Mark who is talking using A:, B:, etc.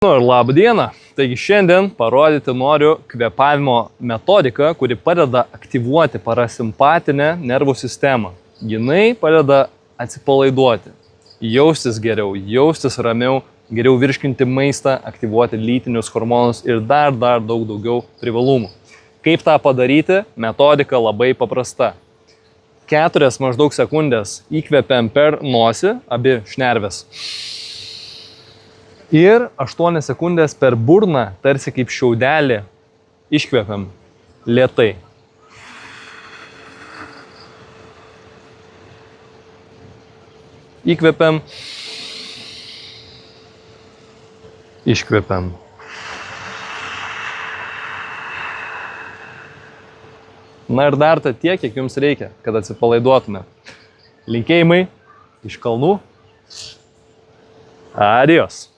A: Nu ir labą dieną. Taigi šiandien parodyti noriu kvėpavimo metodiką, kuri padeda aktyvuoti parasimpatinę nervų sistemą. Jinai padeda atsipalaiduoti, jaustis geriau, jaustis ramiau, geriau virškinti maistą, aktyvuoti lytinius hormonus ir dar daugiau privalumų. Kaip tą padaryti? Metodika labai paprasta. 4 maždaug sekundės įkvepiam per nosį, abi šnervės. Ir 8 sekundės per burną, tarsi kaip šiaudelį, iškvepiam lėtai. Įkvepiam, iškvepiam. Na ir dar tiek, kiek jums reikia, kad atsipalaiduotume. Linkėjimai iš kalnų. Adios.